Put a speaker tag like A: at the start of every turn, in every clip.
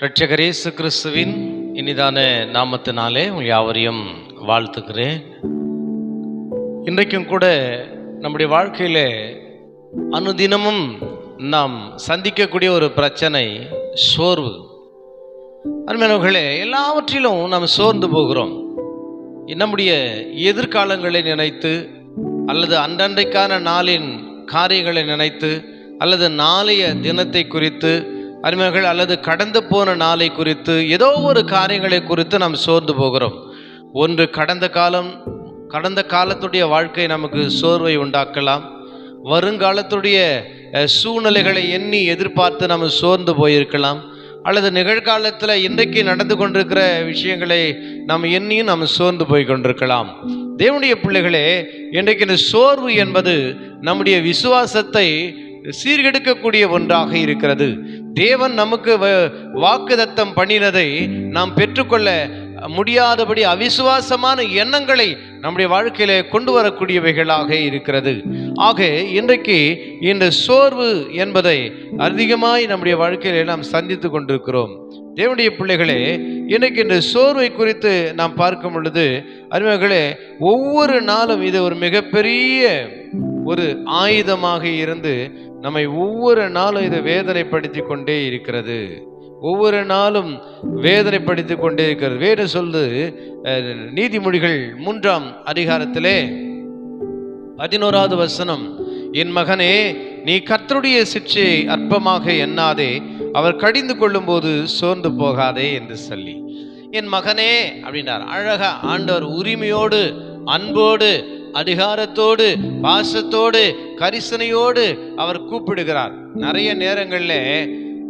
A: இரட்சகர் இயேசு கிறிஸ்துவின் இனிதான நாமத்தினாலே உங்கள் யாவரையும் வாழ்த்துக்கிறேன். இன்றைக்கும் கூட நம்முடைய வாழ்க்கையில் அனுதினமும் நாம் சந்திக்கக்கூடிய ஒரு பிரச்சனை சோர்வு. அருமையானவர்களே, எல்லாவற்றிலும் நாம் சோர்ந்து போகிறோம். நம்முடைய எதிர்காலங்களை நினைத்து அல்லது அன்றன்றைக்கான நாளின் காரியங்களை நினைத்து அல்லது நாளைய தினத்தை குறித்து அருமைகள் அல்லது கடந்து போன நாளை குறித்து ஏதோ ஒரு காரியங்களை குறித்து நாம் சோர்ந்து போகிறோம். ஒன்று கடந்த காலத்துடைய வாழ்க்கை நமக்கு சோர்வை உண்டாக்கலாம். வருங்காலத்துடைய சூழ்நிலைகளை எண்ணி எதிர்பார்த்து நம்ம சோர்ந்து போயிருக்கலாம். அல்லது நிகழ்காலத்தில் இன்றைக்கு நடந்து கொண்டிருக்கிற விஷயங்களை நாம் எண்ணியும் நாம் சோர்ந்து போய் கொண்டிருக்கலாம். தேவனுடைய பிள்ளைகளே, இன்றைக்கு இந்த சோர்வு என்பது நம்முடைய விசுவாசத்தை சீர்கெடுக்கக்கூடிய ஒன்றாக இருக்கிறது. தேவன் நமக்கு வாக்குத்தத்தம் பண்ணினதை நாம் பெற்றுக்கொள்ள முடியாதபடி அவிசுவாசமான எண்ணங்களை நம்முடைய வாழ்க்கையில கொண்டு வரக்கூடியவைகளாக இருக்கிறது. ஆக இன்றைக்கு இந்த சோர்வு என்பதை அதிகமாய் நம்முடைய வாழ்க்கையில நாம் சந்தித்து கொண்டிருக்கிறோம். தேவனுடைய பிள்ளைகளே, இன்றைக்கு இந்த சோர்வை குறித்து நாம் பார்க்கும் பொழுது அருமைகளே, ஒவ்வொரு நாளும் இது ஒரு மிகப்பெரிய ஒரு ஆயுதமாக இருந்து நம்மை ஒவ்வொரு நாளும் இது வேதனைப்படுத்தி கொண்டே இருக்கிறது. ஒவ்வொரு நாளும் வேதனைப்படுத்தி கொண்டே இருக்கிறது. வேறு சொல்லு நீதிமொழிகள் 3ஆம் அதிகாரத்திலே 11வது வசனம், என் மகனே, நீ கர்த்தருடைய சிட்சையை அற்பமாக எண்ணாதே, அவர் கடிந்து கொள்ளும் போது சோர்ந்து போகாதே என்று சொல்லி, என் மகனே அப்படின்னார். அழகா ஆண்டவர் உரிமையோடு, அன்போடு, அதிகாரத்தோடு, பாசத்தோடு, கரிசனையோடு அவர் கூப்பிடுகிறார். நிறைய நேரங்களில்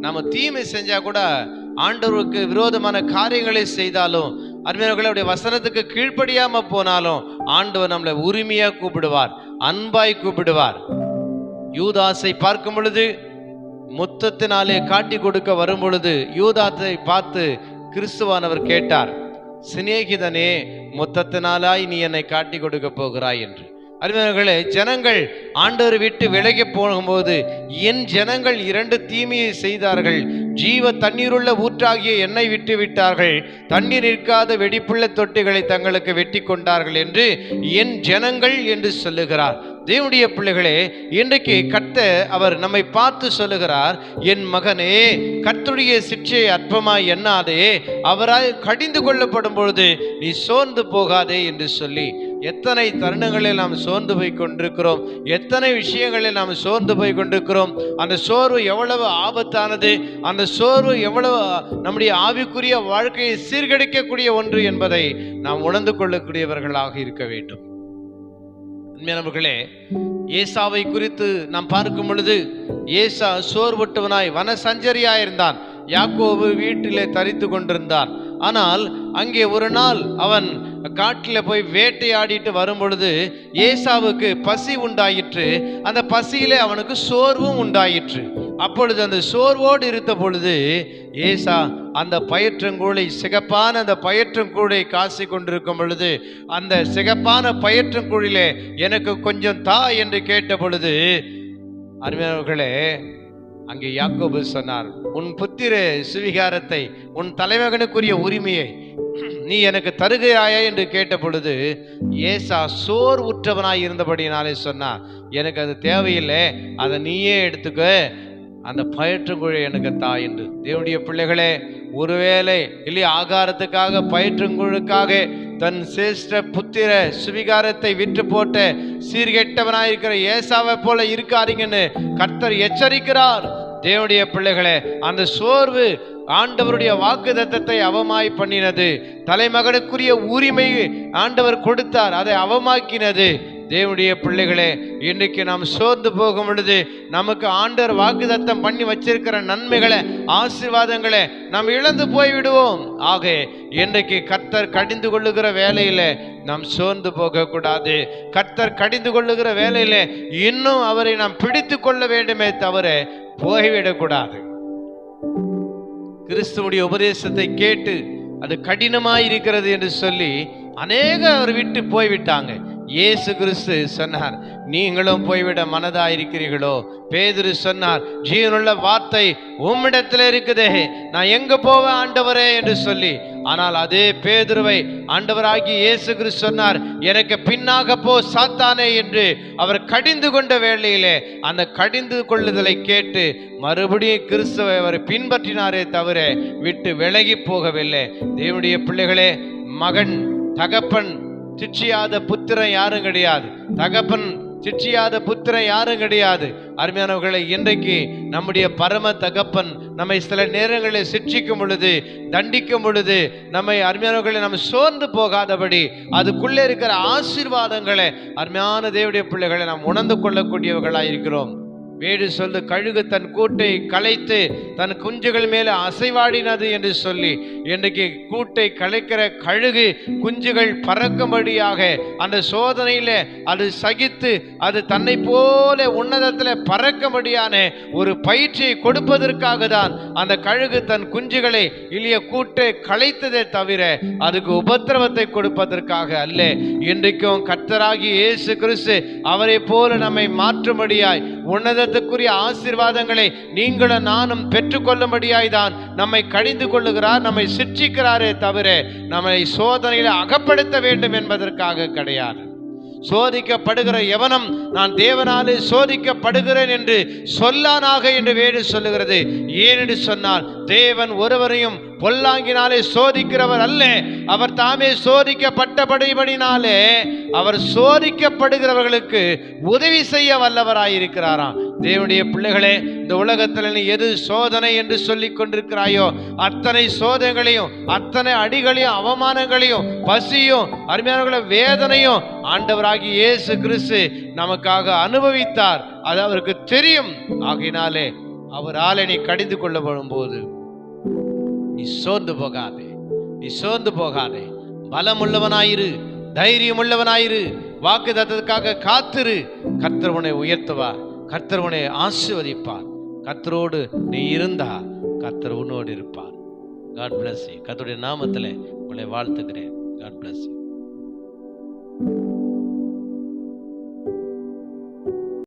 A: நம்ம தீமை செஞ்சா கூட ஆண்டவருக்கு விரோதமான காரியங்களை செய்தாலும் அருமையானவர்களுடைய வசனத்துக்கு கீழ்ப்படியாம போனாலும் ஆண்டவர் நம்மளை உரிமையா கூப்பிடுவார், அன்பாய் கூப்பிடுவார். யூதாசை பார்க்கும் பொழுது முத்தத்தினாலே காட்டி கொடுக்க வரும் பொழுது யூதாசை பார்த்து கிறிஸ்துவானவர் கேட்டார், சிநேகிதனே, முத்தத்தினாலாய் நீ என்னை காட்டி கொடுக்க போகிறாய் என்று. அருமையானவர்களே, ஜனங்கள் ஆண்டவர் விட்டு விலகி போகும்போது என் ஜனங்கள் 2 தீமையை செய்தார்கள். ஜீவ தண்ணீருள்ள ஊற்றாகிய என்னை விட்டு விட்டார்கள், தண்ணீர் நிற்காத வெடிப்புள்ள தொட்டிகளை தங்களுக்கு வெட்டி கொண்டார்கள் என்று என் ஜனங்கள் என்று சொல்லுகிறார். தேவனுடைய பிள்ளைகளே, இன்றைக்கு கர்த்தர் அவர் நம்மை பார்த்து சொல்லுகிறார், என் மகனே, கர்த்தருடைய சிட்சையை அற்பமாய் எண்ணாதே, அவரால் கடிந்து கொள்ளப்படும் பொழுது நீ சோர்ந்து போகாதே என்று சொல்லி, எத்தனை தருணங்களில் நாம் சோர்ந்து போய் கொண்டிருக்கிறோம், எத்தனை விஷயங்களில் நாம் சோர்ந்து போய் கொண்டிருக்கிறோம். அந்த சோர்வு எவ்வளவு ஆபத்தானது, அந்த சோர்வு எவ்வளவு நம்முடைய ஆவிக்குரிய வாழ்க்கையை சீர்கெடுக்கக்கூடிய ஒன்று என்பதை நாம் உணர்ந்து கொள்ளக்கூடியவர்களாக இருக்க வேண்டும். உண்மையானவர்களே, ஏசாவை குறித்து நாம் பார்க்கும் பொழுது ஏசா சோர்வுட்டவனாய் வன சஞ்சரியாயிருந்தான். யாக்கோபு வீட்டிலே தரித்து கொண்டிருந்தான். ஆனால் அங்கே ஒரு நாள் அவன் காட்டில் போய் வேட்டையாடிட்டு வரும் பொழுது ஏசாவுக்கு பசி உண்டாயிற்று. அந்த பசியிலே அவனுக்கு சோர்வும் உண்டாயிற்று. அப்பொழுது அந்த சோர்வோடு இருந்த பொழுது ஏசா அந்த பயிற்றங்கூழை, சிகப்பான அந்த பயிற்றங்கூழை காசி கொண்டிருக்கும் பொழுது அந்த சிகப்பான பயிற்றங்கூழிலே எனக்கு கொஞ்சம் தா என்று கேட்ட பொழுது அருமையானவர்களே, அங்கே யாக்கோபு சொன்னார், உன் புத்திர சுவிகாரத்தை, உன் தலைமகனுக்குரிய உரிமையை நீ எனக்கு தருகிறாயா என்று கேட்ட பொழுது ஏசா சோர் உற்றவனாய் இருந்தபடினாலே சொன்னார், எனக்கு அது தேவையில்லை, அதை நீயே எடுத்துக்க, அந்த பயிற்றுங்குழி எனக்கு தா என்று. தேவனுடைய பிள்ளைகளே, ஒருவேளை இல்லை ஆகாரத்துக்காக பயிற்றுங்குழுக்காக தன் சிரேஷ்ட புத்திர சுவிகாரத்தை விற்று போட்ட சீர்கெட்டவனாயிருக்கிற ஏசாவை போல இருக்காதீங்கன்னு கர்த்தர் எச்சரிக்கிறார். தேவனுடைய பிள்ளைகளே, அந்த சோர்வு ஆண்டவருடைய வாக்குத்தத்தத்தை அவமாய் பண்ணினது. தலைமகனுக்குரிய உரிமை ஆண்டவர் கொடுத்தார், அதை அவமாக்கினது. தேவனுடைய பிள்ளைகளே, இன்றைக்கு நாம் சோர்ந்து போகும் பொழுது நமக்கு ஆண்டவர் வாக்குத்தத்தம் பண்ணி வச்சிருக்கிற நன்மைகளை, ஆசீர்வாதங்களை நாம் இழந்து போய்விடுவோம். ஆக இன்றைக்கு கர்த்தர் கடிந்து கொள்ளுகிற வேலையில நாம் சோர்ந்து போக கூடாது. கர்த்தர் கடிந்து கொள்ளுகிற வேலையில இன்னும் அவரை நாம் பிடித்து கொள்ள வேண்டுமே தவிர போய்விடக்கூடாது. கிறிஸ்துவுடைய உபதேசத்தை கேட்டு அது கடினமாய் இருக்கிறது என்று சொல்லி அநேக அவர் விட்டு போய்விட்டாங்க. இயேசு கிறிஸ்து சொன்னார், நீங்களும் போய்விட மனதாயிருக்கிறீர்களோ? பேதுரு சொன்னார், ஜீவனுள்ள வார்த்தை உம்மிடத்தில் இருக்குதே, நான் எங்க போவேன் ஆண்டவரே என்று சொல்லி. ஆனால் அதே பேதுருவை ஆண்டவராகி இயேசு கிறிஸ்து சொன்னார், எனக்கு பின்னாக போ சாத்தானே என்று அவர் கடிந்து கொண்ட வேளையிலே அந்த கடிந்து கொள்ளுதலை கேட்டு மறுபடியும் கிறிஸ்துவை அவர் பின்பற்றினாரே தவிர விட்டு விலகி போகவில்லை. தேவனுடைய பிள்ளைகளே, மகன் தகப்பன் சிட்சியாத புத்திரன் யாரும் கிடையாது. தகப்பன் சிட்சியாத புத்திரன் யாரும் கிடையாது. அருமையானவர்களை, இன்றைக்கு நம்முடைய பரம தகப்பன் நம்மை சில நேரங்களில் சிட்சிக்கும் பொழுது, தண்டிக்கும் பொழுது, நம்மை அருமையானவர்களை நம்ம சோர்ந்து போகாதபடி அதுக்குள்ளே இருக்கிற ஆசீர்வாதங்களை அருமையான தேவனுடைய பிள்ளைகளை நாம் உணர்ந்து கொள்ளக்கூடியவர்களாக இருக்கிறோம். வேடு சொல்லு, கழுகு தன் கூட்டை கலைத்து தன் குஞ்சுகள் மேலே அசைவாடினது என்று சொல்லி, இன்றைக்கு கூட்டை கலைக்கிற கழுகு குஞ்சுகள் பறக்கும்படியாக அந்த சோதனையில அது சகித்து அது தன்னை போல உன்னதத்தில் பறக்கும்படியான ஒரு பயிற்சியை கொடுப்பதற்காக தான் அந்த கழுகு தன் குஞ்சுகளை இளைய கூட்டை கலைத்ததே தவிர அதுக்கு உபத்திரவத்தை கொடுப்பதற்காக அல்ல. இன்றைக்கும் கர்த்தராகிய இயேசு கிறிஸ்து அவரை போல நம்மை மாற்றும்படியாய் உன்னதத்துக்குரிய ஆசீர்வாதங்களை நீங்களும் நானும் பெற்றுக்கொள்ளும்படியாய் தான் நம்மை கடிந்து கொள்ளுகிறார், நம்மை சிட்சிக்கிறாரே தவிர நம்மை சோதனையில் அகப்படுத்த வேண்டும் என்பதற்காக கிடையாது. சோதிக்கப்படுகிற எவனும் நான் தேவனாலே சோதிக்கப்படுகிறேன் என்று சொல்லானாக என்று வேடு சொல்லுகிறது. ஏனென்று சொன்னால், தேவன் ஒருவரையும் பொல்லாங்கினாலே சோதிக்கிறவர் அல்ல, அவர் தாமே சோதிக்கப்பட்டபடியினாலே அவர் சோதிக்கப்படுகிறவர்களுக்கு உதவி செய்ய வல்லவராயிருக்கிறாராம். தேவனுடைய பிள்ளைகளே, இந்த உலகத்தில் நீ எது சோதனை என்று சொல்லிக் கொண்டிருக்கிறாயோ அத்தனை சோதனைகளையும், அத்தனை அடிகளையும், அவமானங்களையும், பசியும், அருமையான வேதனையும் ஆண்டவராகிய இயேசு கிறிஸ்து நமக்காக அனுபவித்தார். அது அவருக்கு தெரியும். ஆகையினாலே அவரால் நீ கடிந்து கொள்ளப்படும் போது நீ சோர்ந்து போகாதே, நீ சோர்ந்து போகாதே. பலமுள்ளவனாயிரு, தைரியம் உள்ளவனாயிரு, வாக்கு தத்தத்துக்காக காத்திரு. கர்த்தர் உன்னை உயர்த்துவார், கர்த்தர் உன்னை ஆசீர்வதிப்பார். கர்த்தரோடு நீ இருந்தா கர்த்தர் உன்னோடு இருப்பார். God bless you. கர்த்தருடைய நாமத்திலே உங்களை வாழ்த்துகிறேன். God bless you.